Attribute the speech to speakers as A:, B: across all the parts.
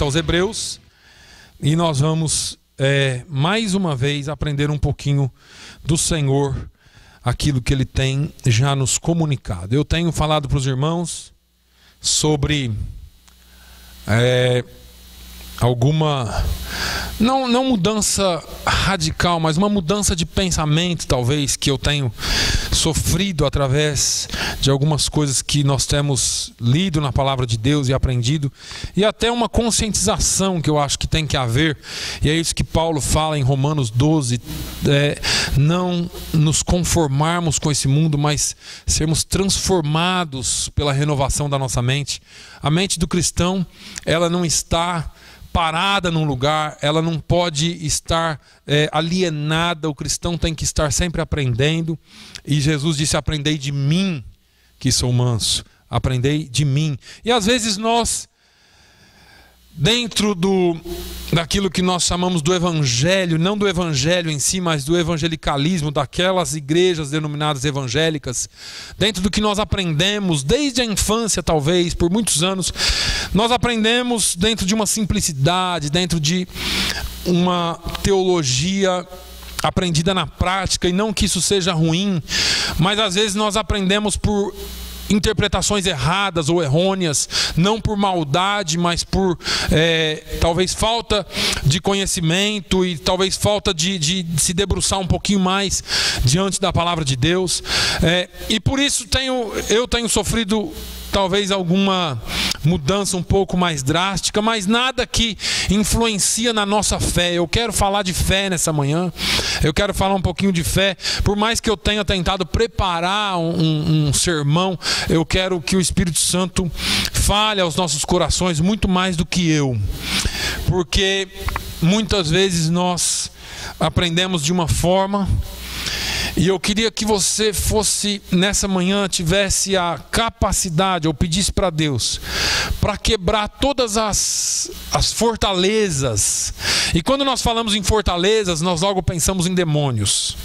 A: carta aos Hebreus e nós vamos mais uma vez aprender um pouquinho do Senhor, aquilo que Ele tem já nos comunicado. Eu tenho falado para os irmãos sobre alguma, não mudança radical, mas uma mudança de pensamento, talvez, que eu tenho sofrido através de algumas coisas que nós temos lido na palavra de Deus e aprendido, e até uma conscientização que eu acho que tem que haver, e é isso que Paulo fala em Romanos 12, não nos conformarmos com esse mundo, mas sermos transformados pela renovação da nossa mente. A mente do cristão, ela não está parada num lugar, ela não pode estar alienada. O cristão tem que estar sempre aprendendo, e Jesus disse: aprendei de mim, que sou manso, aprendei de mim. E às vezes nós, dentro daquilo que nós chamamos do evangelho, não do evangelho em si, mas do evangelicalismo, daquelas igrejas denominadas evangélicas, dentro do que nós aprendemos desde a infância, talvez, por muitos anos, nós aprendemos dentro de uma simplicidade, dentro de uma teologia aprendida na prática, e não que isso seja ruim, mas às vezes nós aprendemos por interpretações erradas ou errôneas, não por maldade, mas por talvez falta de conhecimento e talvez falta de se debruçar um pouquinho mais diante da palavra de Deus, e por isso eu tenho sofrido talvez alguma mudança um pouco mais drástica, mas nada que influencia na nossa fé. Eu quero falar de fé nessa manhã, eu quero falar um pouquinho de fé. Por mais que eu tenha tentado preparar um sermão, eu quero que o Espírito Santo fale aos nossos corações muito mais do que eu, porque muitas vezes nós aprendemos de uma forma, e eu queria que você fosse, nessa manhã, tivesse a capacidade, ou pedisse para Deus, para quebrar todas as fortalezas. E quando nós falamos em fortalezas, nós logo pensamos em demônios.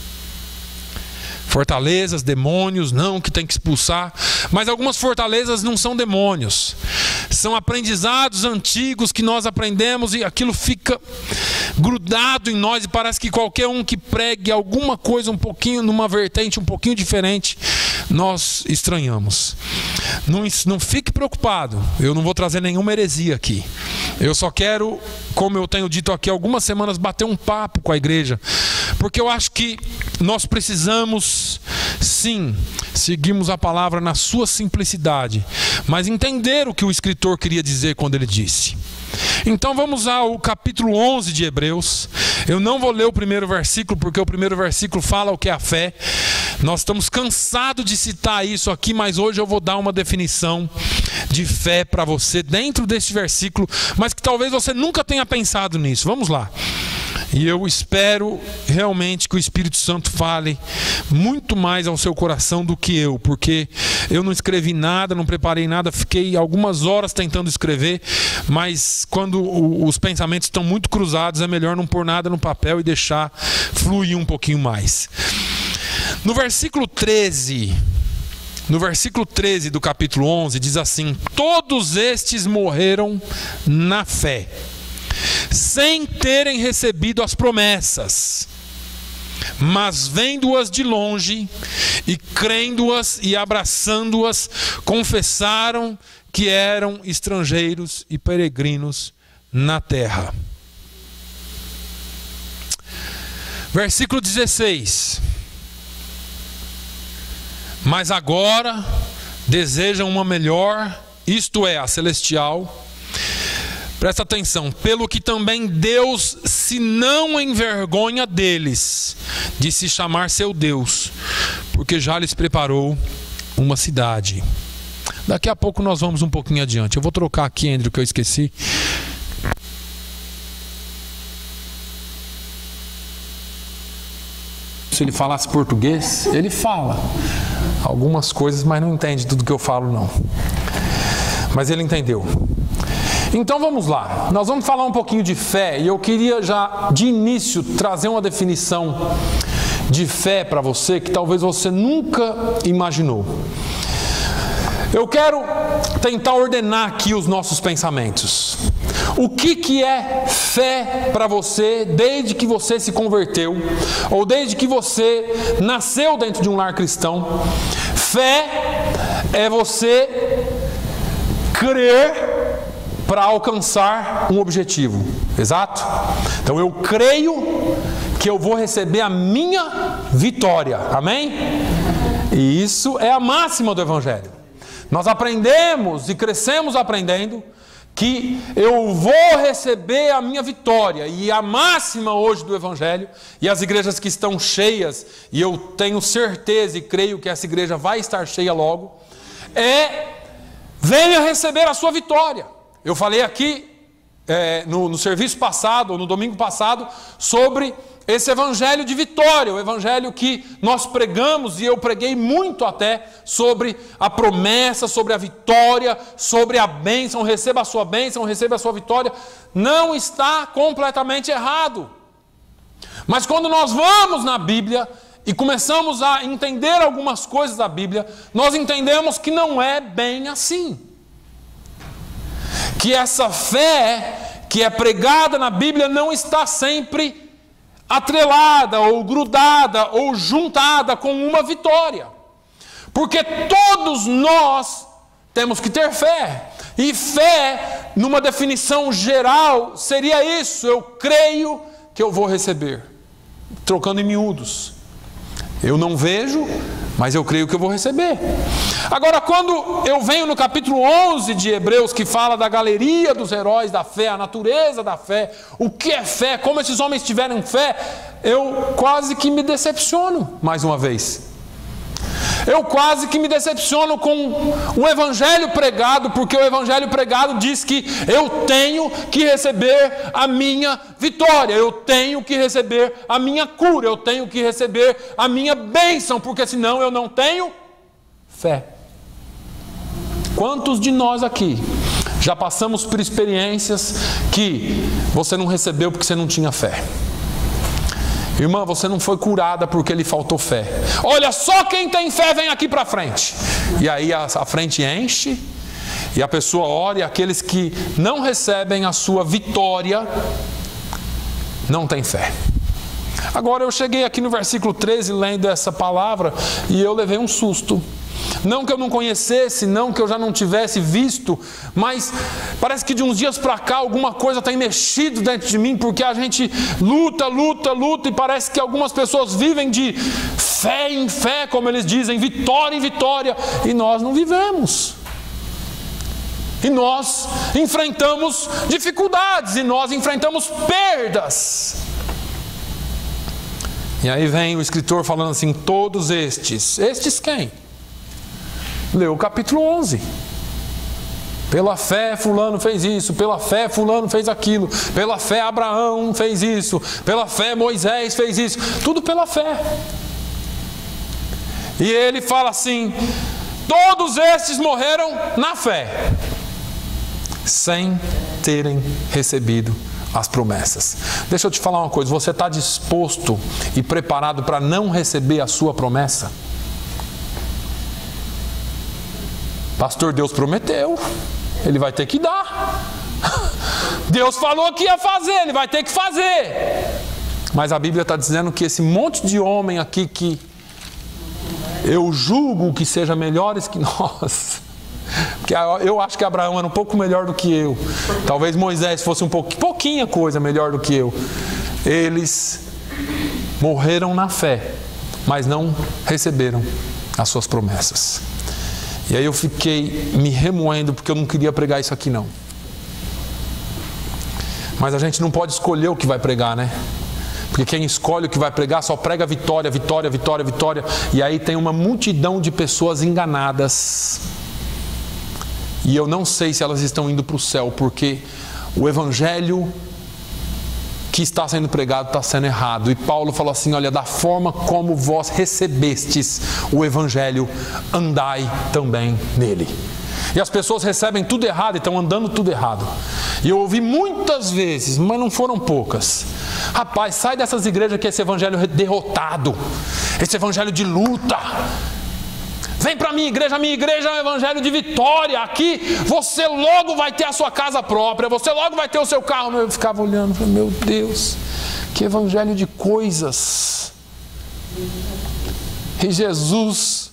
A: Fortalezas, demônios, não, que tem que expulsar. Mas algumas fortalezas não são demônios, são aprendizados antigos que nós aprendemos, e aquilo fica grudado em nós, e parece que qualquer um que pregue alguma coisa um pouquinho, numa vertente um pouquinho diferente, nós estranhamos. Não fique preocupado, eu não vou trazer nenhuma heresia aqui. Eu só quero, como eu tenho dito aqui há algumas semanas, bater um papo com a igreja, porque eu acho que nós precisamos, sim, seguirmos a palavra na sua simplicidade, mas entender o que o escritor queria dizer quando ele disse. Então vamos ao capítulo 11 de Hebreus. Eu não vou ler o primeiro versículo, porque o primeiro versículo fala o que é a fé. Nós estamos cansados de citar isso aqui, mas hoje eu vou dar uma definição de fé para você dentro deste versículo, mas que talvez você nunca tenha pensado nisso. Vamos lá. E eu espero realmente que o Espírito Santo fale muito mais ao seu coração do que eu, porque eu não escrevi nada, não preparei nada, fiquei algumas horas tentando escrever, mas quando os pensamentos estão muito cruzados, é melhor não pôr nada no papel e deixar fluir um pouquinho mais. No versículo 13 do capítulo 11, diz assim: todos estes morreram na fé, sem terem recebido as promessas, mas vendo-as de longe e crendo-as e abraçando-as, confessaram que eram estrangeiros e peregrinos na terra. Versículo 16: mas agora desejam uma melhor, isto é, a celestial. Presta atenção: pelo que também Deus se não envergonha deles, de se chamar seu Deus, porque já lhes preparou uma cidade. Daqui a pouco nós vamos um pouquinho adiante. Eu vou trocar aqui, Andrew, que eu esqueci. Se ele falasse português, ele fala algumas coisas, mas não entende tudo que eu falo, não. Mas ele entendeu. Então vamos lá, nós vamos falar um pouquinho de fé, e eu queria já de início trazer uma definição de fé para você que talvez você nunca imaginou. Eu quero tentar ordenar aqui os nossos pensamentos. O que é fé para você desde que você se converteu, ou desde que você nasceu dentro de um lar cristão? Fé é você crer para alcançar um objetivo, exato? Então eu creio que eu vou receber a minha vitória, amém? E isso é a máxima do Evangelho. Nós aprendemos e crescemos aprendendo que eu vou receber a minha vitória. E a máxima hoje do Evangelho, e as igrejas que estão cheias, e eu tenho certeza e creio que essa igreja vai estar cheia logo, venha receber a sua vitória. Eu falei aqui no serviço passado, ou no domingo passado, sobre esse evangelho de vitória, o evangelho que nós pregamos, e eu preguei muito até sobre a promessa, sobre a vitória, sobre a bênção, receba a sua bênção, receba a sua vitória. Não está completamente errado. Mas quando nós vamos na Bíblia e começamos a entender algumas coisas da Bíblia, nós entendemos que não é bem assim. Que essa fé que é pregada na Bíblia não está sempre atrelada, ou grudada, ou juntada com uma vitória. Porque todos nós temos que ter fé. E fé, numa definição geral, seria isso: eu creio que eu vou receber. Trocando em miúdos. Eu não vejo, mas eu creio que eu vou receber. Agora, quando eu venho no capítulo 11 de Hebreus, que fala da galeria dos heróis da fé, a natureza da fé, o que é fé, como esses homens tiveram fé, eu quase que me decepciono, mais uma vez. Eu quase que me decepciono com o evangelho pregado, porque o evangelho pregado diz que eu tenho que receber a minha vitória, eu tenho que receber a minha cura, eu tenho que receber a minha bênção, porque senão eu não tenho fé. Quantos de nós aqui já passamos por experiências que você não recebeu porque você não tinha fé? Irmã, você não foi curada porque lhe faltou fé. Olha, só quem tem fé vem aqui para frente. E aí a frente enche, e a pessoa ora, e aqueles que não recebem a sua vitória não têm fé. Agora eu cheguei aqui no versículo 13 lendo essa palavra, e eu levei um susto. Não que eu não conhecesse, não que eu já não tivesse visto, mas parece que de uns dias para cá alguma coisa tem mexido dentro de mim, porque a gente luta, e parece que algumas pessoas vivem de fé em fé, como eles dizem, vitória em vitória, e nós não vivemos. E nós enfrentamos dificuldades, e nós enfrentamos perdas. E aí vem o escritor falando assim: todos estes quem? Leu o capítulo 11. Pela fé fulano fez isso, pela fé fulano fez aquilo, pela fé Abraão fez isso, pela fé Moisés fez isso, tudo pela fé. E ele fala assim: todos estes morreram na fé, sem terem recebido as promessas. Deixa eu te falar uma coisa: você está disposto e preparado para não receber a sua promessa? Pastor, Deus prometeu, Ele vai ter que dar. Deus falou que ia fazer, Ele vai ter que fazer. Mas a Bíblia está dizendo que esse monte de homem aqui que eu julgo que seja melhores que nós, porque eu acho que Abraão era um pouco melhor do que eu, talvez Moisés fosse pouquinha coisa melhor do que eu, eles morreram na fé, mas não receberam as suas promessas. E aí eu fiquei me remoendo, porque eu não queria pregar isso aqui não. Mas a gente não pode escolher o que vai pregar, né? Porque quem escolhe o que vai pregar só prega vitória, vitória, vitória, vitória. E aí tem uma multidão de pessoas enganadas. E eu não sei se elas estão indo para o céu, porque o evangelho que está sendo pregado está sendo errado. E Paulo falou assim: olha, da forma como vós recebestes o evangelho, andai também nele. E as pessoas recebem tudo errado e estão andando tudo errado. E eu ouvi muitas vezes, mas não foram poucas: rapaz, sai dessas igrejas que esse evangelho é derrotado, esse evangelho de luta. Vem para a minha igreja é um evangelho de vitória. Aqui você logo vai ter a sua casa própria, você logo vai ter o seu carro. Eu ficava olhando, falei, meu Deus, que evangelho de coisas. E Jesus,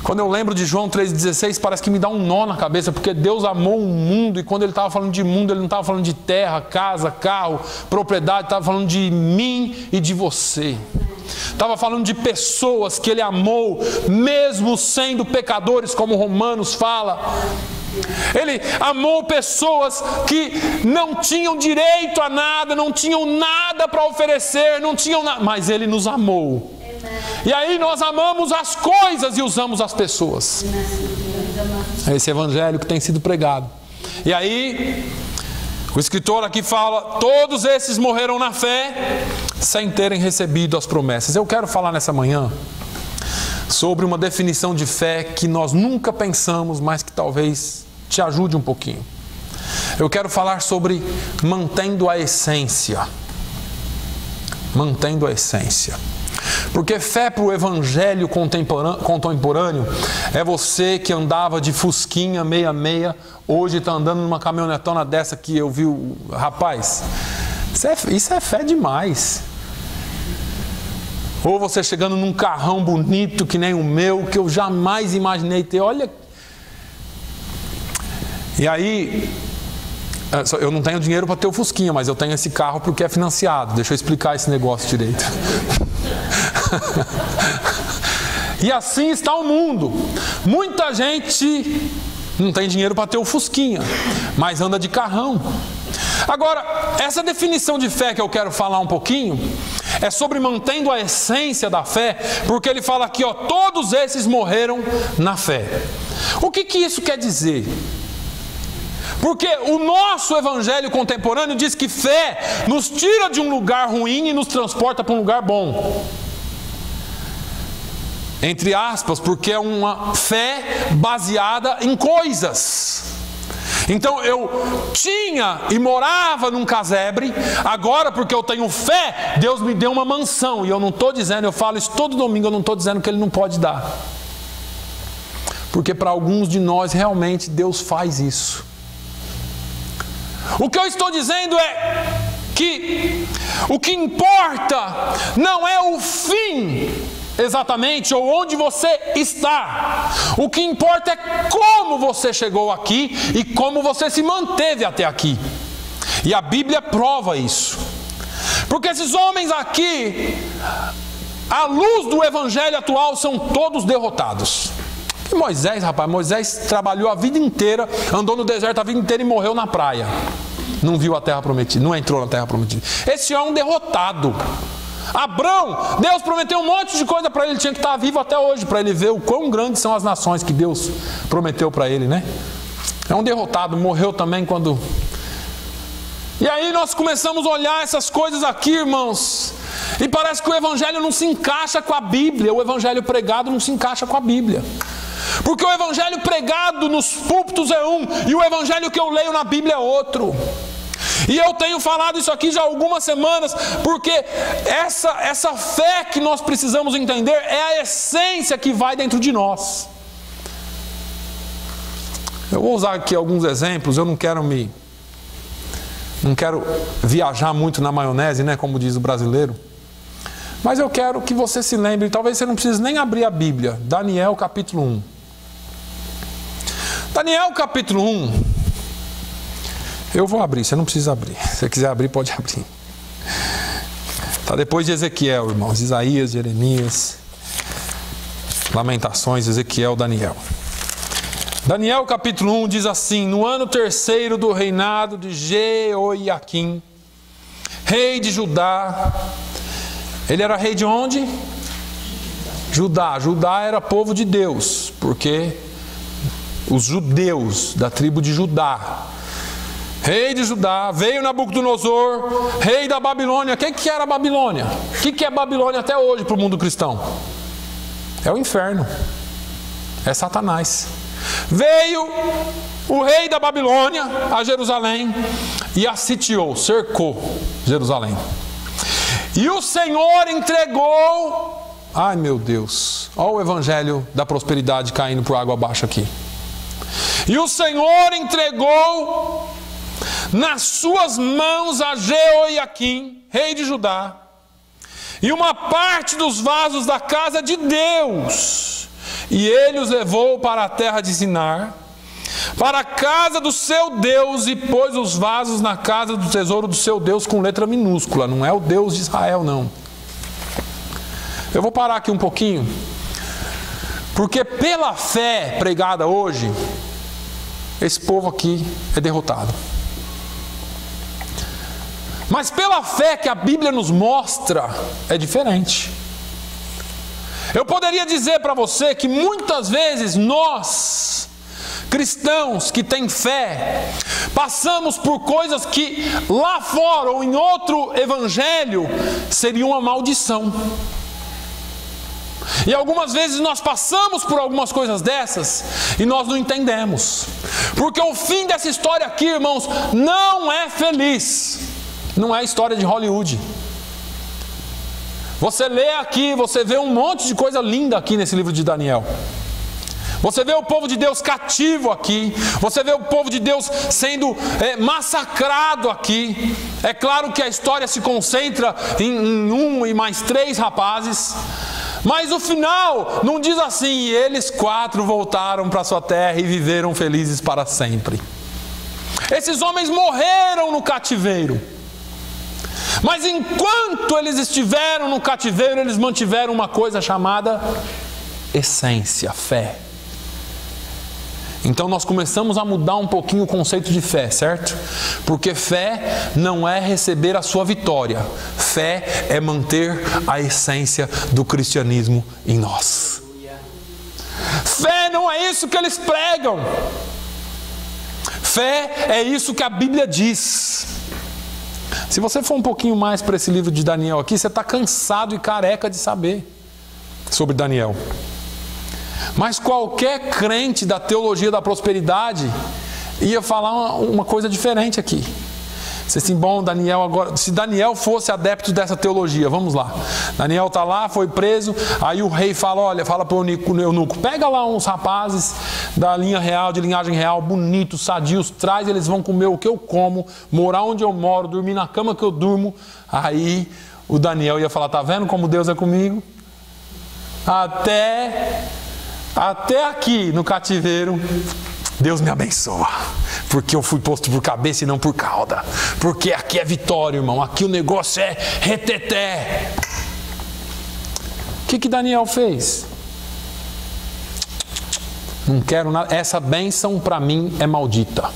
A: quando eu lembro de João 3,16, parece que me dá um nó na cabeça, porque Deus amou o mundo, e quando Ele estava falando de mundo, Ele não estava falando de terra, casa, carro, propriedade, estava falando de mim e de você. Estava falando de pessoas que Ele amou, mesmo sendo pecadores, como Romanos fala. Ele amou pessoas que não tinham direito a nada, não tinham nada para oferecer, não tinham nada, mas Ele nos amou. E aí nós amamos as coisas e usamos as pessoas. É esse evangelho que tem sido pregado. E aí o escritor aqui fala, todos esses morreram na fé sem terem recebido as promessas. Eu quero falar nessa manhã sobre uma definição de fé que nós nunca pensamos, mas que talvez te ajude um pouquinho. Eu quero falar sobre mantendo a essência. Mantendo a essência. Porque fé para o evangelho contemporâneo é você que andava de fusquinha 66, hoje está andando numa caminhonetona dessa que eu vi, rapaz, isso é fé demais. Ou você chegando num carrão bonito que nem o meu, que eu jamais imaginei ter, olha. E aí, eu não tenho dinheiro para ter o fusquinha, mas eu tenho esse carro porque é financiado. Deixa eu explicar esse negócio direito. E assim está o mundo. Muita gente não tem dinheiro para ter o fusquinha, mas anda de carrão. Agora, essa definição de fé que eu quero falar um pouquinho é sobre mantendo a essência da fé, porque ele fala aqui, ó, todos esses morreram na fé. O que isso quer dizer? Porque o nosso evangelho contemporâneo diz que fé nos tira de um lugar ruim e nos transporta para um lugar bom. Entre aspas, porque é uma fé baseada em coisas. Então eu tinha e morava num casebre, agora porque eu tenho fé, Deus me deu uma mansão. E eu não estou dizendo, eu falo isso todo domingo, eu não estou dizendo que Ele não pode dar. Porque para alguns de nós realmente Deus faz isso. O que eu estou dizendo é que o que importa não é o fim exatamente, ou onde você está. O que importa é como você chegou aqui e como você se manteve até aqui. E a Bíblia prova isso. Porque esses homens aqui, à luz do evangelho atual, são todos derrotados. E Moisés, rapaz, Moisés trabalhou a vida inteira, andou no deserto a vida inteira e morreu na praia. Não viu a terra prometida, não entrou na terra prometida. Esse é um derrotado. Abrão, Deus prometeu um monte de coisa para ele, ele tinha que estar vivo até hoje, para ele ver o quão grandes são as nações que Deus prometeu para ele, né? É um derrotado, morreu também quando... E aí nós começamos a olhar essas coisas aqui, irmãos, e parece que o evangelho não se encaixa com a Bíblia, o evangelho pregado não se encaixa com a Bíblia. Porque o evangelho pregado nos púlpitos é um, e o evangelho que eu leio na Bíblia é outro. E eu tenho falado isso aqui já há algumas semanas, porque essa fé que nós precisamos entender é a essência que vai dentro de nós. Eu vou usar aqui alguns exemplos, eu não quero viajar muito na maionese, né, como diz o brasileiro. Mas eu quero que você se lembre, talvez você não precise nem abrir a Bíblia. Daniel capítulo 1. Daniel capítulo 1. Eu vou abrir, você não precisa abrir. Se você quiser abrir, pode abrir. Está depois de Ezequiel, irmãos. Isaías, Jeremias, Lamentações, Ezequiel, Daniel. Daniel capítulo 1 diz assim: no ano 3º do reinado de Jeoiaquim, rei de Judá. Ele era rei de onde? Judá. Judá era povo de Deus, porque os judeus da tribo de Judá. Rei de Judá, veio Nabucodonosor, rei da Babilônia. O que era a Babilônia? O que é Babilônia até hoje para o mundo cristão? É o inferno, é Satanás. Veio o rei da Babilônia a Jerusalém e a sitiou, cercou Jerusalém. E o Senhor entregou Ai meu Deus, olha o evangelho da prosperidade caindo por água abaixo aqui. E o Senhor entregou nas suas mãos a Jeoiaquim, rei de Judá, e uma parte dos vasos da casa de Deus, e ele os levou para a terra de Sinar, para a casa do seu Deus, e pôs os vasos na casa do tesouro do seu Deus com letra minúscula. Não é o Deus de Israel, não. Eu vou parar aqui um pouquinho, porque pela fé pregada hoje, esse povo aqui é derrotado. Mas pela fé que a Bíblia nos mostra, é diferente. Eu poderia dizer para você que muitas vezes nós, cristãos que têm fé, passamos por coisas que lá fora ou em outro evangelho seriam uma maldição. E algumas vezes nós passamos por algumas coisas dessas e nós não entendemos. Porque o fim dessa história aqui, irmãos, não é feliz. Não é história de Hollywood. Você lê aqui, você vê um monte de coisa linda aqui nesse livro de Daniel. Você vê o povo de Deus cativo aqui. Você vê o povo de Deus sendo massacrado aqui. É claro que a história se concentra em um e mais 3 rapazes. Mas o final não diz assim: e eles 4 voltaram para sua terra e viveram felizes para sempre. Esses homens morreram no cativeiro. Mas enquanto eles estiveram no cativeiro, eles mantiveram uma coisa chamada essência, fé. Então nós começamos a mudar um pouquinho o conceito de fé, certo? Porque fé não é receber a sua vitória. Fé é manter a essência do cristianismo em nós. Fé não é isso que eles pregam. Fé é isso que a Bíblia diz. Se você for um pouquinho mais para esse livro de Daniel aqui, você está cansado e careca de saber sobre Daniel. Mas qualquer crente da teologia da prosperidade ia falar uma coisa diferente aqui. Você assim, bom, Daniel agora, se Daniel fosse adepto dessa teologia, vamos lá. Daniel está lá, foi preso, aí o rei fala, olha, fala para o eunuco, pega lá uns rapazes da linha real, de linhagem real, bonitos, sadios, traz, eles vão comer o que eu como, morar onde eu moro, dormir na cama que eu durmo. Aí o Daniel ia falar, tá vendo como Deus é comigo? Até aqui no cativeiro, Deus me abençoa, porque eu fui posto por cabeça e não por cauda, porque aqui é vitória, irmão, aqui o negócio é reteté. O que Daniel fez? Não quero nada, essa bênção para mim é maldita,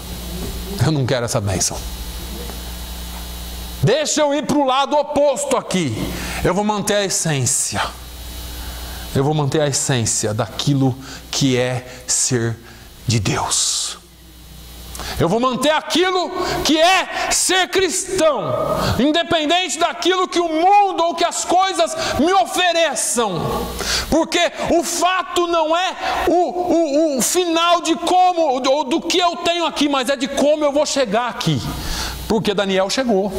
A: eu não quero essa bênção. Deixa eu ir para o lado oposto aqui, eu vou manter a essência. Eu vou manter a essência daquilo que é ser de Deus. Eu vou manter aquilo que é ser cristão, independente daquilo que o mundo ou que as coisas me ofereçam. Porque o fato não é o final de como, ou do que eu tenho aqui, mas é de como eu vou chegar aqui. Porque Daniel chegou.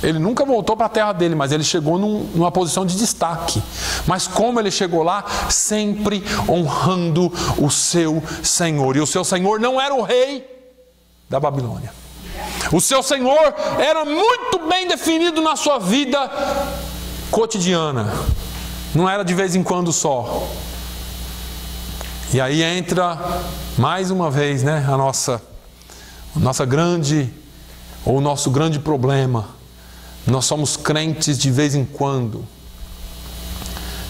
A: Ele nunca voltou para a terra dele, mas ele chegou numa posição de destaque. Mas como ele chegou lá? Sempre honrando o seu Senhor. E o seu Senhor não era o rei da Babilônia. O seu Senhor era muito bem definido na sua vida cotidiana. Não era de vez em quando só. E aí entra mais uma vez, né, a nossa grande, ou o nosso grande problema. Nós somos crentes de vez em quando.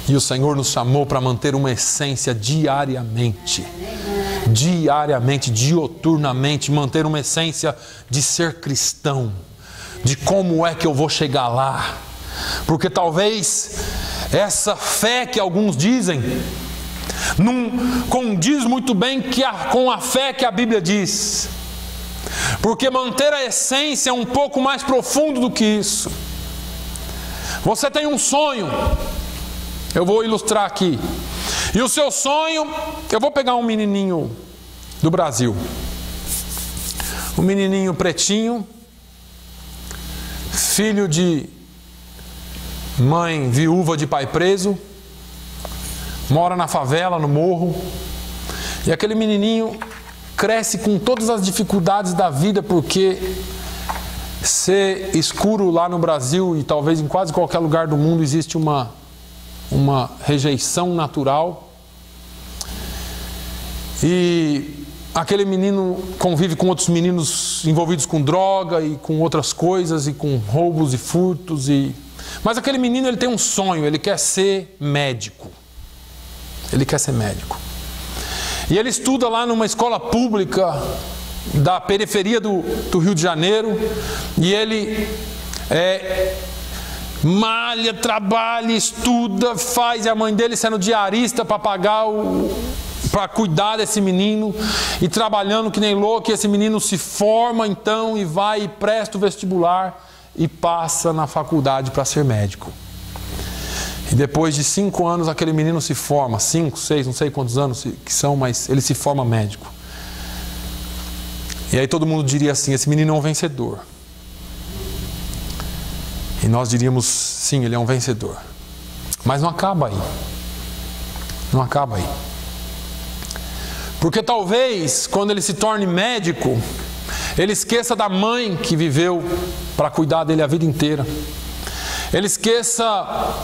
A: E o Senhor nos chamou para manter uma essência diariamente. Diariamente, dioturnamente, manter uma essência de ser cristão. De como é que eu vou chegar lá. Porque talvez essa fé que alguns dizem não condiz muito bem com a fé que a Bíblia diz. Porque manter a essência é um pouco mais profundo do que isso. Você tem um sonho, eu vou ilustrar aqui. E o seu sonho, eu vou pegar um menininho do Brasil. Um menininho pretinho, filho de mãe viúva de pai preso, mora na favela, no morro, e aquele menininho cresce com todas as dificuldades da vida, porque ser escuro lá no Brasil e talvez em quase qualquer lugar do mundo existe uma rejeição natural. E aquele menino convive com outros meninos envolvidos com droga e com outras coisas e com roubos e furtos. Mas aquele menino, ele tem um sonho, ele quer ser médico. Ele quer ser médico. E ele estuda lá numa escola pública da periferia do Rio de Janeiro. E ele malha, trabalha, estuda, faz. E a mãe dele sendo diarista para pagar para cuidar desse menino. E trabalhando que nem louco. E esse menino se forma então e vai e presta o vestibular. E passa na faculdade para ser médico. E depois de 5 anos aquele menino se forma, 5, 6, não sei quantos anos que são, mas ele se forma médico. E aí todo mundo diria assim, esse menino é um vencedor. E nós diríamos, sim, ele é um vencedor. Mas não acaba aí. Não acaba aí. Porque talvez, quando ele se torne médico, ele esqueça da mãe que viveu para cuidar dele a vida inteira. Ele esqueça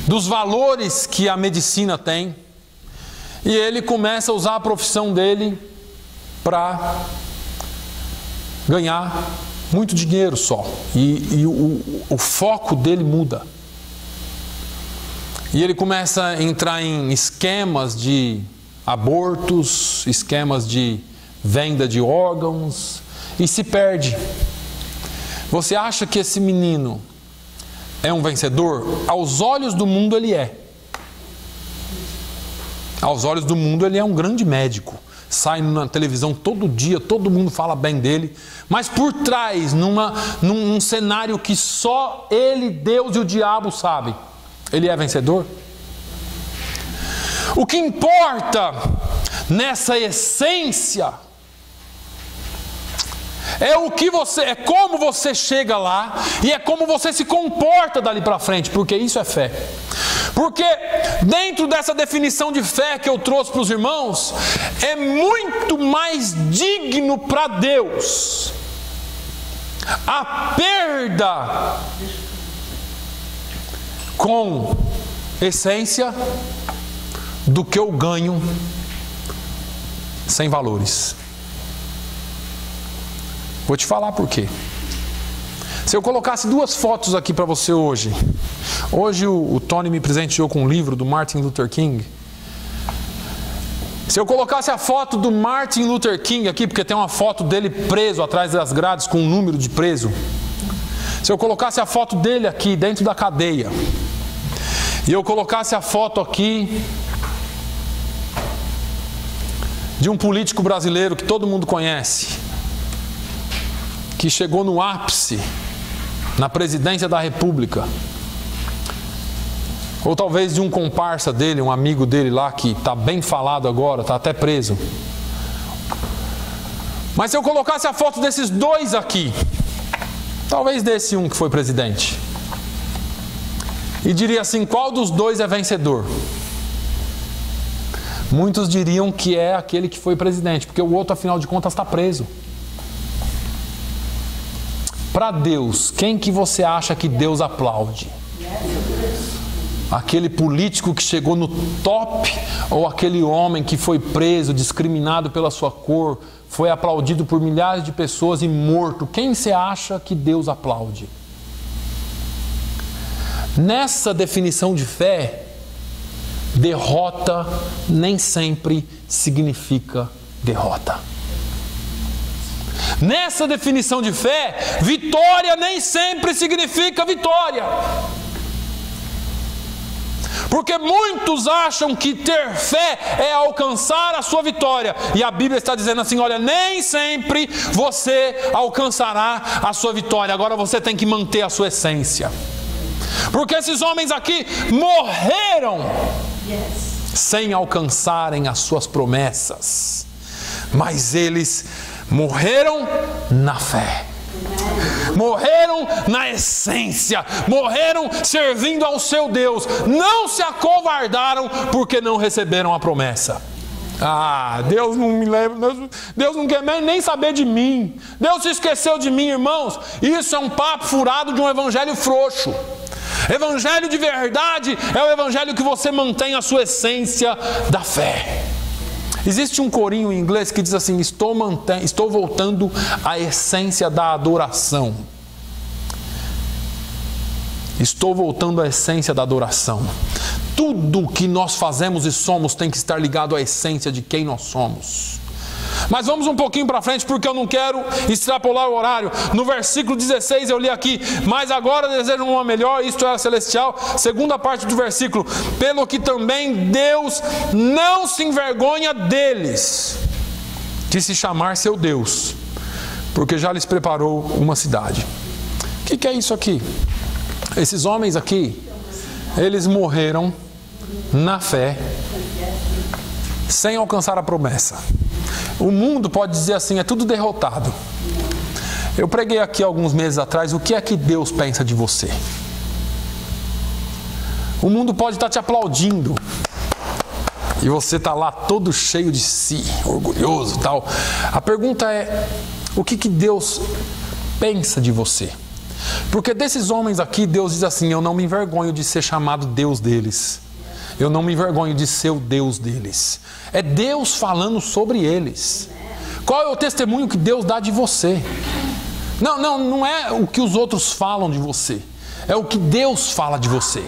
A: dos valores que a medicina tem. E ele começa a usar a profissão dele para ganhar muito dinheiro só. E o foco dele muda. E ele começa a entrar em esquemas de abortos, esquemas de venda de órgãos, e se perde. Você acha que esse menino é um vencedor? Aos olhos do mundo ele é. Aos olhos do mundo ele é um grande médico. Sai na televisão todo dia, todo mundo fala bem dele. Mas por trás, num cenário que só ele, Deus e o diabo sabem, ele é vencedor? O que importa nessa essência é como você chega lá e é como você se comporta dali para frente, porque isso é fé. Porque dentro dessa definição de fé que eu trouxe para os irmãos, é muito mais digno para Deus a perda com essência do que o ganho sem valores. Vou te falar por quê. Se eu colocasse 2 fotos aqui para você hoje. Hoje o Tony me presenteou com um livro do Martin Luther King. Se eu colocasse a foto do Martin Luther King aqui, porque tem uma foto dele preso atrás das grades com um número de preso. Se eu colocasse a foto dele aqui dentro da cadeia, e eu colocasse a foto aqui de um político brasileiro que todo mundo conhece, que chegou no ápice na presidência da República, ou talvez de um comparsa dele, um amigo dele lá que está bem falado agora, está até preso. Mas se eu colocasse a foto desses 2 aqui, talvez desse um que foi presidente, e diria assim, qual dos 2 é vencedor? Muitos diriam que é aquele que foi presidente, porque o outro, afinal de contas, está preso. Para Deus, quem que você acha que Deus aplaude? Aquele político que chegou no top, ou aquele homem que foi preso, discriminado pela sua cor, foi aplaudido por milhares de pessoas e morto? Quem você acha que Deus aplaude? Nessa definição de fé, derrota nem sempre significa derrota. Nessa definição de fé, vitória nem sempre significa vitória. Porque muitos acham que ter fé é alcançar a sua vitória. E a Bíblia está dizendo assim, olha, nem sempre você alcançará a sua vitória. Agora você tem que manter a sua essência. Porque esses homens aqui morreram sem alcançarem as suas promessas. Mas eles morreram na fé. Morreram na essência, morreram servindo ao seu Deus, não se acovardaram porque não receberam a promessa. Deus não me lembra, Deus não quer nem saber de mim, Deus se esqueceu de mim, irmãos. Isso é um papo furado de um evangelho frouxo. Evangelho de verdade é o evangelho que você mantém a sua essência da fé. Existe um corinho em inglês que diz assim: estou voltando à essência da adoração. Estou voltando à essência da adoração. Tudo que nós fazemos e somos tem que estar ligado à essência de quem nós somos. Mas vamos um pouquinho para frente, porque eu não quero extrapolar o horário. No versículo 16 eu li aqui: mas agora desejam uma melhor, isto é, a celestial. Segunda parte do versículo: pelo que também Deus não se envergonha deles, de se chamar seu Deus, porque já lhes preparou uma cidade. O que é isso aqui? Esses homens aqui, eles morreram na fé, sem alcançar a promessa. O mundo pode dizer assim: é tudo derrotado. Eu preguei aqui alguns meses atrás: o que é que Deus pensa de você? O mundo pode estar te aplaudindo e você está lá todo cheio de si, orgulhoso e tal. A pergunta é: o que Deus pensa de você? Porque desses homens aqui, Deus diz assim: eu não me envergonho de ser chamado Deus deles. Eu não me envergonho de ser o Deus deles. É Deus falando sobre eles. Qual é o testemunho que Deus dá de você? Não é o que os outros falam de você. É o que Deus fala de você.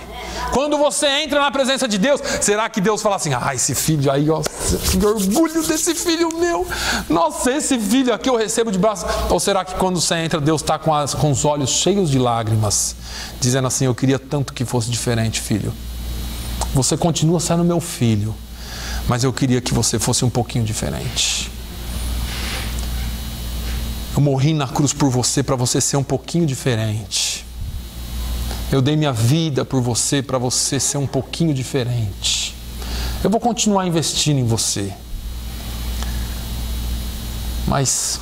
A: Quando você entra na presença de Deus, será que Deus fala assim: esse filho aí, ó, que orgulho desse filho meu. Nossa, esse filho aqui eu recebo de braço. Ou será que quando você entra, Deus está com os olhos cheios de lágrimas, dizendo assim: eu queria tanto que fosse diferente, filho. Você continua sendo meu filho, mas eu queria que você fosse um pouquinho diferente. Eu morri na cruz por você, para você ser um pouquinho diferente. Eu dei minha vida por você, para você ser um pouquinho diferente. Eu vou continuar investindo em você. Mas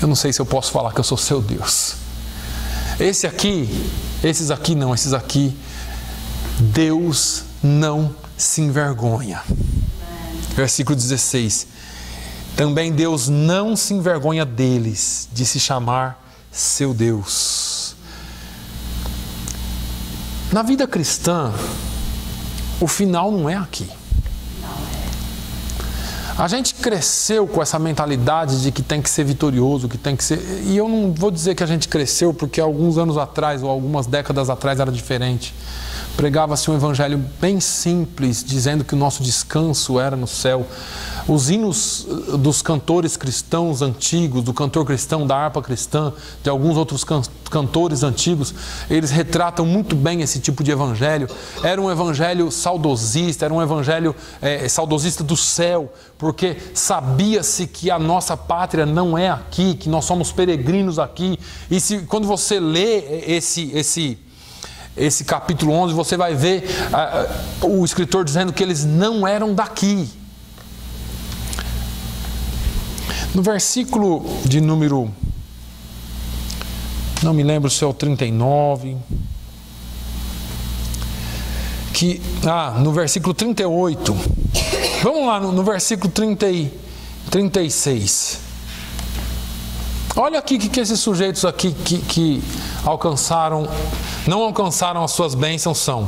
A: eu não sei se eu posso falar que eu sou seu Deus. Esses aqui, Deus não se envergonha. Versículo 16: também Deus não se envergonha deles, de se chamar seu Deus. Na vida cristã, o final não é aqui. A gente cresceu com essa mentalidade de que tem que ser vitorioso, que tem que ser... E eu não vou dizer que a gente cresceu porque alguns anos atrás ou algumas décadas atrás era diferente. Pregava-se um evangelho bem simples, dizendo que o nosso descanso era no céu. Os hinos dos cantores cristãos antigos, do cantor cristão, da harpa cristã, de alguns outros cantores antigos, eles retratam muito bem esse tipo de evangelho. Era um evangelho saudosista, era um evangelho saudosista do céu, porque sabia-se que a nossa pátria não é aqui, que nós somos peregrinos aqui. E quando você lê esse capítulo 11, você vai ver o escritor dizendo que eles não eram daqui. No versículo de número, não me lembro se é o 39, no versículo 38, vamos lá, no versículo 36. Olha aqui que esses sujeitos aqui que não alcançaram as suas bênçãos são: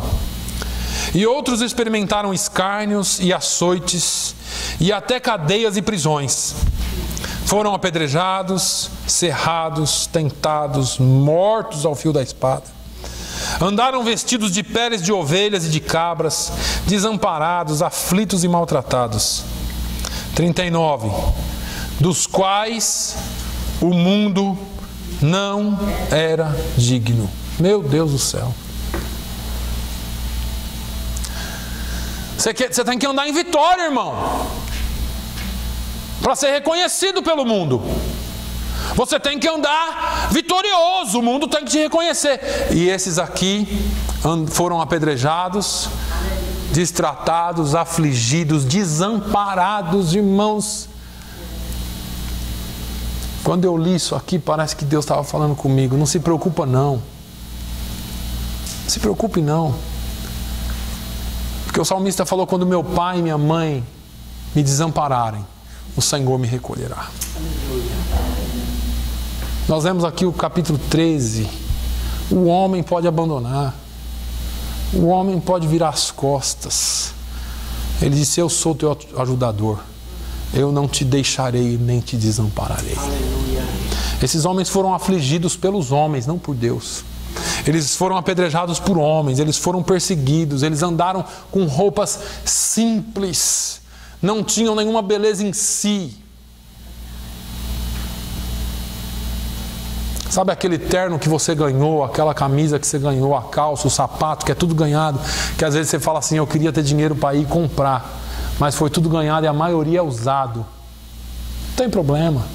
A: e outros experimentaram escárnios e açoites e até cadeias e prisões. Foram apedrejados, cerrados, tentados, mortos ao fio da espada. Andaram vestidos de peles de ovelhas e de cabras, desamparados, aflitos e maltratados. 39. Dos quais o mundo não era digno. Meu Deus do céu. Você tem que andar em vitória, irmão, para ser reconhecido pelo mundo. Você tem que andar vitorioso, o mundo tem que te reconhecer. E esses aqui foram apedrejados, destratados, afligidos, desamparados, irmãos. Quando eu li isso aqui, parece que Deus estava falando comigo. Não se preocupa não. Não se preocupe não. Porque o salmista falou: quando meu pai e minha mãe me desampararem, o Senhor me recolherá. Nós lemos aqui o capítulo 13. O homem pode abandonar. O homem pode virar as costas. Ele disse: eu sou teu ajudador. Eu não te deixarei nem te desampararei. Aleluia. Esses homens foram afligidos pelos homens, não por Deus. Eles foram apedrejados por homens, eles foram perseguidos, eles andaram com roupas simples, não tinham nenhuma beleza em si. Sabe aquele terno que você ganhou, aquela camisa que você ganhou, a calça, o sapato, que é tudo ganhado, que às vezes você fala assim: eu queria ter dinheiro para ir comprar, mas foi tudo ganhado e a maioria é usado. Não tem problema.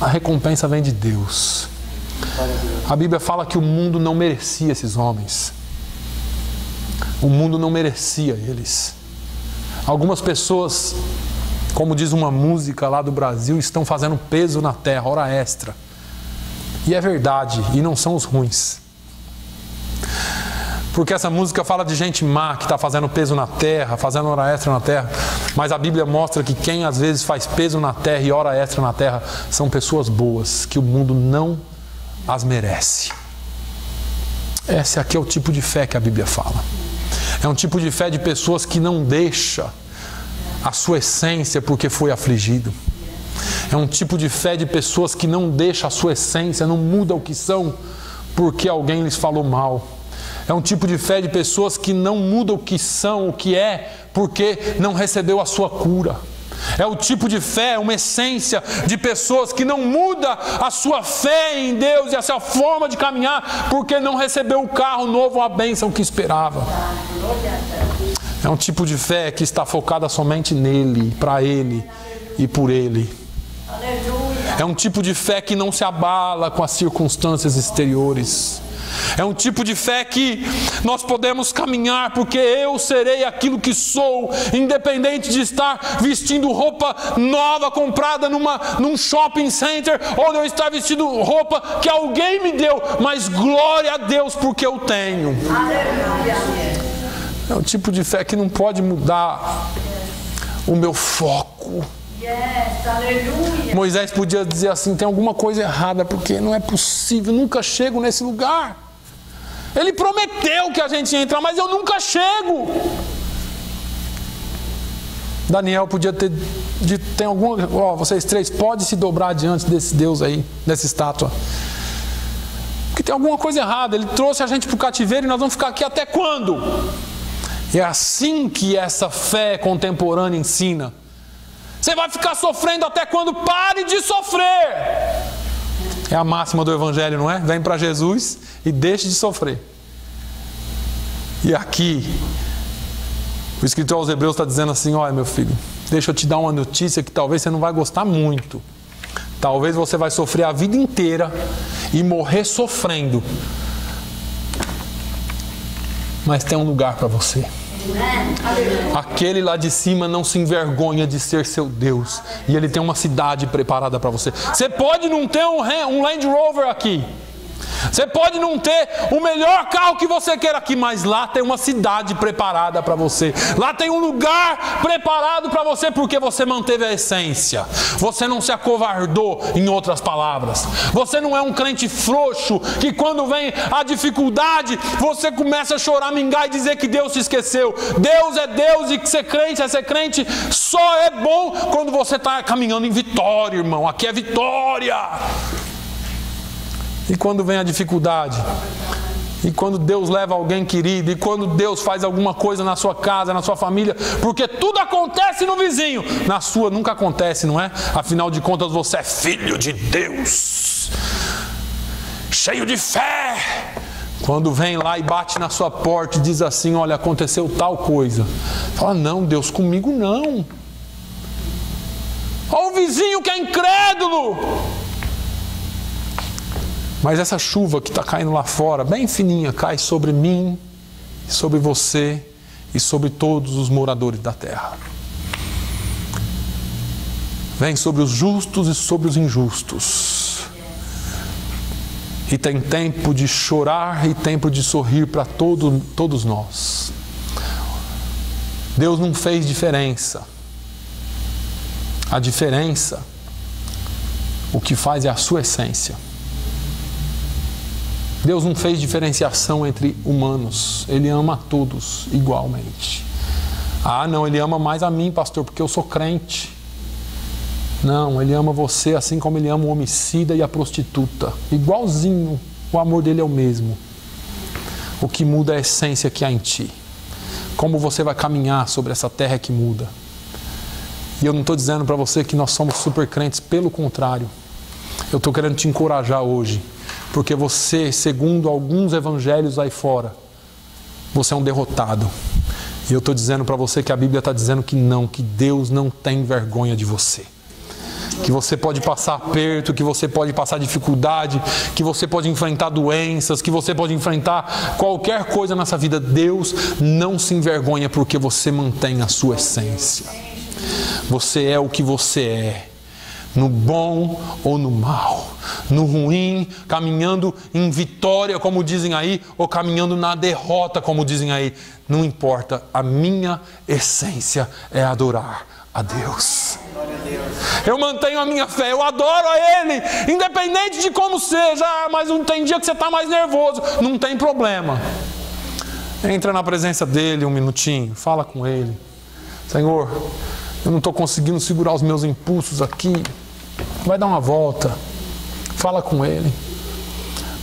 A: A recompensa vem de Deus. A Bíblia fala que o mundo não merecia esses homens. O mundo não merecia eles. Algumas pessoas, como diz uma música lá do Brasil, estão fazendo peso na terra, hora extra. E é verdade, e não são os ruins. Porque essa música fala de gente má que está fazendo peso na terra, fazendo hora extra na terra. Mas a Bíblia mostra que quem às vezes faz peso na terra e hora extra na terra são pessoas boas, que o mundo não as merece. Esse aqui é o tipo de fé que a Bíblia fala. É um tipo de fé de pessoas que não deixa a sua essência porque foi afligido. É um tipo de fé de pessoas que não deixa a sua essência, não muda o que são porque alguém lhes falou mal. É um tipo de fé de pessoas que não mudam o que são, o que é, porque não recebeu a sua cura. É o tipo de fé, uma essência de pessoas que não muda a sua fé em Deus e a sua forma de caminhar, porque não recebeu o carro novo ou a bênção que esperava. É um tipo de fé que está focada somente nele, para ele e por ele. É um tipo de fé que não se abala com as circunstâncias exteriores. É um tipo de fé que nós podemos caminhar porque eu serei aquilo que sou, independente de estar vestindo roupa nova comprada num shopping center, ou de eu estar vestindo roupa que alguém me deu, mas glória a Deus porque eu tenho. É um tipo de fé que não pode mudar o meu foco. Moisés podia dizer assim: tem alguma coisa errada, porque não é possível, nunca chego nesse lugar. Ele prometeu que a gente ia entrar, mas eu nunca chego. Daniel podia ter dito: tem alguma, vocês três podem se dobrar diante desse Deus aí, dessa estátua, porque tem alguma coisa errada. Ele trouxe a gente para o cativeiro e nós vamos ficar aqui até quando? É assim que essa fé contemporânea ensina. Você vai ficar sofrendo até quando? Pare de sofrer. É a máxima do Evangelho, não é? Vem para Jesus e deixe de sofrer. E aqui, o escritor aos Hebreus está dizendo assim: olha, meu filho, deixa eu te dar uma notícia que talvez você não vai gostar muito. Talvez você vai sofrer a vida inteira e morrer sofrendo. Mas tem um lugar para você. Aquele lá de cima não se envergonha de ser seu Deus, e Ele tem uma cidade preparada para você. Você pode não ter um Land Rover aqui, você pode não ter o melhor carro que você queira aqui, mas lá tem uma cidade preparada para você. Lá tem um lugar preparado para você, porque você manteve a essência. Você não se acovardou, em outras palavras. Você não é um crente frouxo, que quando vem a dificuldade, você começa a choramingar e dizer que Deus se esqueceu. Deus é Deus, e que ser crente é ser crente. Só é bom quando você está caminhando em vitória, irmão. Aqui é vitória. E quando vem a dificuldade, e quando Deus leva alguém querido, e quando Deus faz alguma coisa na sua casa, na sua família, porque tudo acontece no vizinho, na sua nunca acontece, não é? Afinal de contas, você é filho de Deus, cheio de fé. Quando vem lá e bate na sua porta e diz assim: olha, aconteceu tal coisa, fala: não, Deus, comigo não. Olha o vizinho que é incrédulo. Mas essa chuva que está caindo lá fora, bem fininha, cai sobre mim, sobre você e sobre todos os moradores da terra. vem sobre os justos e sobre os injustos. E tem tempo de chorar e tempo de sorrir para todos nós. Deus não fez diferença. A diferença, o que faz é a sua essência. Deus não fez diferenciação entre humanos. Ele ama a todos igualmente. Ah, não, Ele ama mais a mim, pastor, porque eu sou crente. Não, Ele ama você assim como Ele ama o homicida e a prostituta. Igualzinho, o amor dele é o mesmo. O que muda é a essência que há em ti. Como você vai caminhar sobre essa terra que muda. E eu não estou dizendo para você que nós somos super crentes, pelo contrário. Eu estou querendo te encorajar hoje. Porque você, segundo alguns evangelhos aí fora, você é um derrotado. E eu estou dizendo para você que a Bíblia está dizendo que não, que Deus não tem vergonha de você. Que você pode passar aperto, que você pode passar dificuldade, que você pode enfrentar doenças, que você pode enfrentar qualquer coisa nessa vida. Deus não se envergonha porque você mantém a sua essência. Você é o que você é. No bom ou no mal, no ruim, caminhando em vitória, como dizem aí, ou caminhando na derrota, como dizem aí. Não importa, a minha essência é adorar a Deus. Eu mantenho a minha fé, eu adoro a Ele, independente de como seja. Mas não tem dia que você está mais nervoso, não tem problema. Entra na presença dEle um minutinho, fala com Ele. Senhor, eu não estou conseguindo segurar os meus impulsos aqui. Vai dar uma volta. Fala com Ele.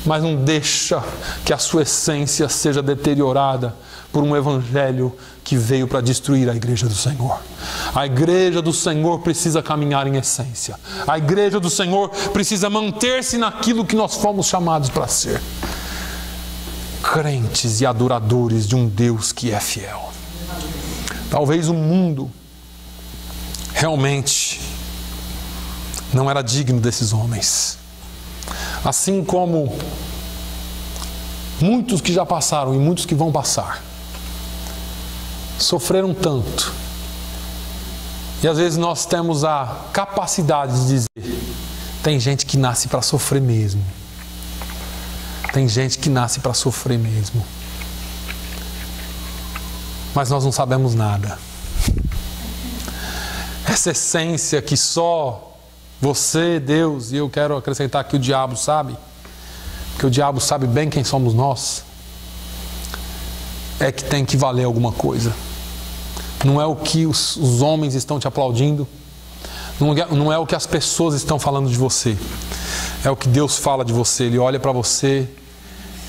A: Mas não deixa que a sua essência seja deteriorada por um evangelho que veio para destruir a igreja do Senhor. A igreja do Senhor precisa caminhar em essência. A igreja do Senhor precisa manter-se naquilo que nós fomos chamados para ser. Crentes e adoradores de um Deus que é fiel. Talvez o mundo realmente não era digno desses homens. Assim como muitos que já passaram e muitos que vão passar, sofreram tanto. E às vezes nós temos a capacidade de dizer: tem gente que nasce para sofrer mesmo. Tem gente que nasce para sofrer mesmo. Mas nós não sabemos nada. Essa essência que só você, Deus, e eu quero acrescentar que o diabo sabe, que o diabo sabe bem quem somos nós, é que tem que valer alguma coisa. Não é o que os homens estão te aplaudindo, não é o que as pessoas estão falando de você, é o que Deus fala de você. Ele olha para você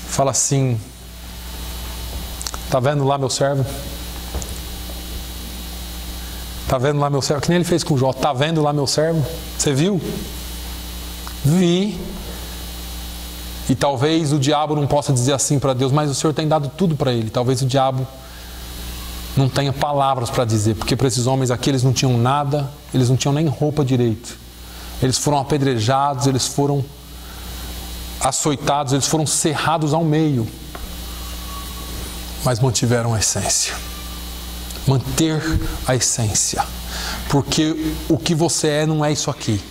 A: e fala assim: tá vendo lá meu servo? Tá vendo lá meu servo? Que nem ele fez com Jó. Tá vendo lá meu servo? Você viu? Vi. E talvez o diabo não possa dizer assim para Deus: mas o Senhor tem dado tudo para ele. Talvez o diabo não tenha palavras para dizer, porque para esses homens aqui eles não tinham nada, eles não tinham nem roupa direito. Eles foram apedrejados, eles foram açoitados, eles foram cerrados ao meio. Mas mantiveram a essência. Manter a essência. Porque o que você é não é isso aqui.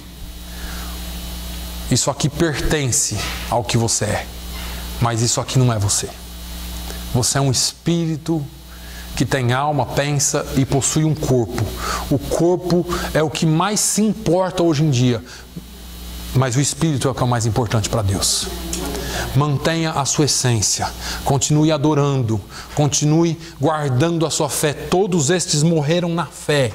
A: Isso aqui pertence ao que você é. Mas isso aqui não é você. Você é um espírito que tem alma, pensa e possui um corpo. O corpo é o que mais se importa hoje em dia. Mas o espírito é o que é o mais importante para Deus. Mantenha a sua essência, continue adorando, continue guardando a sua fé. Todos estes morreram na fé.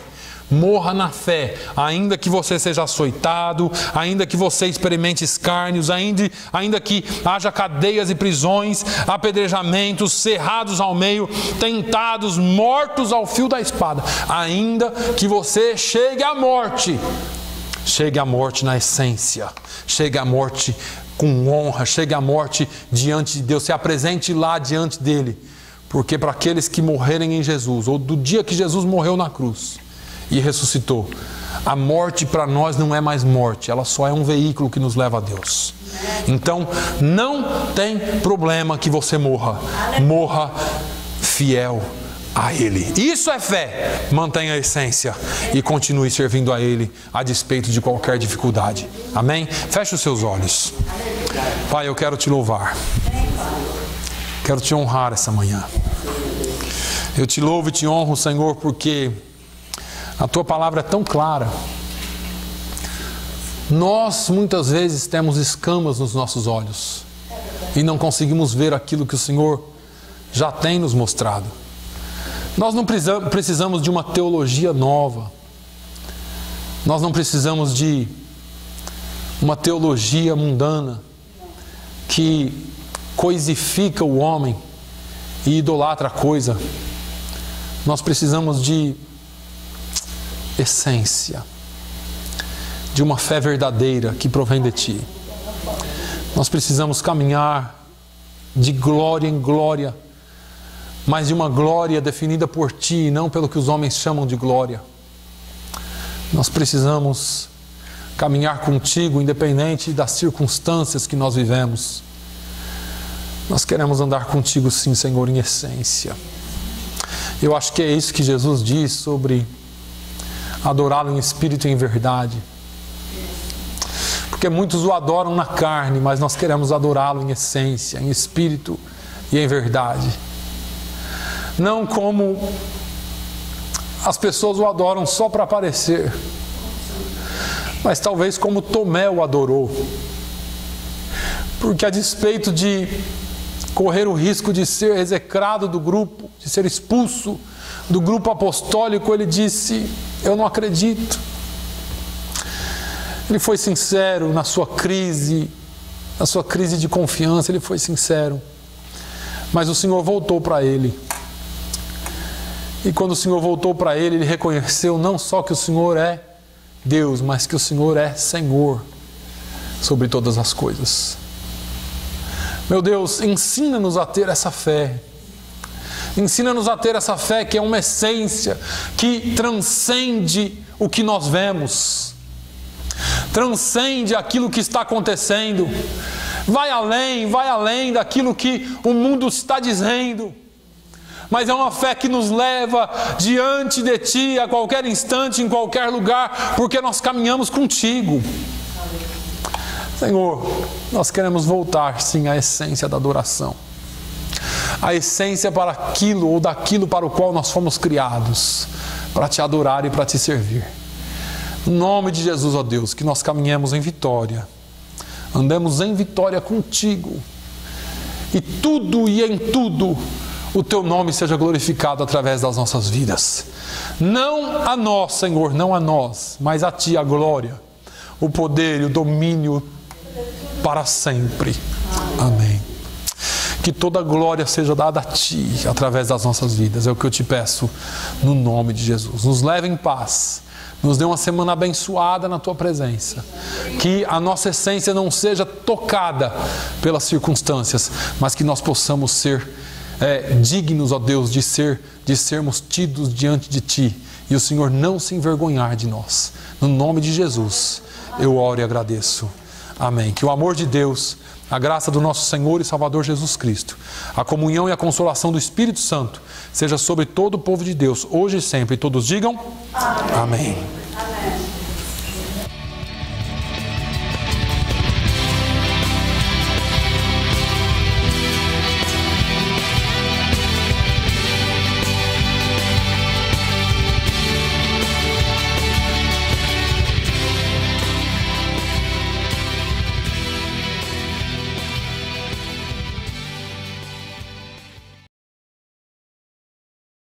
A: Morra na fé, ainda que você seja açoitado, ainda que você experimente escárnios, ainda que haja cadeias e prisões, apedrejamentos, cerrados ao meio, tentados, mortos ao fio da espada. Ainda que você chegue à morte na essência, chegue à morte com honra, chegue à morte diante de Deus, se apresente lá diante dele. Porque para aqueles que morrerem em Jesus, ou do dia que Jesus morreu na cruz e ressuscitou, a morte para nós não é mais morte, ela só é um veículo que nos leva a Deus. Então não tem problema que você morra fiel, a Ele. Isso é fé. Mantenha a essência e continue servindo a Ele a despeito de qualquer dificuldade. Amém? Feche os seus olhos. Pai, eu quero te louvar. Quero te honrar essa manhã. Eu te louvo e te honro, Senhor, porque a Tua palavra é tão clara. Nós muitas vezes temos escamas nos nossos olhos e não conseguimos ver aquilo que o Senhor já tem nos mostrado. Nós não precisamos de uma teologia nova. Nós não precisamos de uma teologia mundana que coisifica o homem e idolatra a coisa. Nós precisamos de essência, de uma fé verdadeira que provém de Ti. Nós precisamos caminhar de glória em glória, mas de uma glória definida por Ti, não pelo que os homens chamam de glória. Nós precisamos caminhar contigo, independente das circunstâncias que nós vivemos. Nós queremos andar contigo, sim, Senhor, em essência. Eu acho que é isso que Jesus diz sobre adorá-lo em espírito e em verdade. Porque muitos o adoram na carne, mas nós queremos adorá-lo em essência, em espírito e em verdade. Não como as pessoas o adoram só para aparecer, mas talvez como Tomé o adorou. Porque a despeito de correr o risco de ser execrado do grupo, de ser expulso do grupo apostólico, ele disse: eu não acredito. Ele foi sincero na sua crise de confiança, ele foi sincero. Mas o Senhor voltou para ele. E quando o Senhor voltou para ele, ele reconheceu não só que o Senhor é Deus, mas que o Senhor é Senhor sobre todas as coisas. Meu Deus, ensina-nos a ter essa fé. Ensina-nos a ter essa fé que é uma essência que transcende o que nós vemos. Transcende aquilo que está acontecendo. Vai além daquilo que o mundo está dizendo. Mas é uma fé que nos leva diante de Ti a qualquer instante, em qualquer lugar, porque nós caminhamos contigo. Senhor, nós queremos voltar, sim, à essência da adoração. A essência para aquilo ou daquilo para o qual nós fomos criados, para Te adorar e para Te servir. Em nome de Jesus, ó Deus, que nós caminhemos em vitória. Andemos em vitória contigo. E tudo e em tudo o Teu nome seja glorificado através das nossas vidas. Não a nós, Senhor, não a nós, mas a Ti a glória, o poder e o domínio para sempre. Amém. Que toda glória seja dada a Ti através das nossas vidas. É o que eu Te peço no nome de Jesus. Nos leve em paz. Nos dê uma semana abençoada na Tua presença. Que a nossa essência não seja tocada pelas circunstâncias, mas que nós possamos ser dignos, ó Deus, de sermos tidos diante de Ti e o Senhor não se envergonhar de nós. No nome de Jesus, eu oro e agradeço. Amém. Que o amor de Deus, a graça do nosso Senhor e Salvador Jesus Cristo, a comunhão e a consolação do Espírito Santo seja sobre todo o povo de Deus, hoje e sempre. E todos digam amém.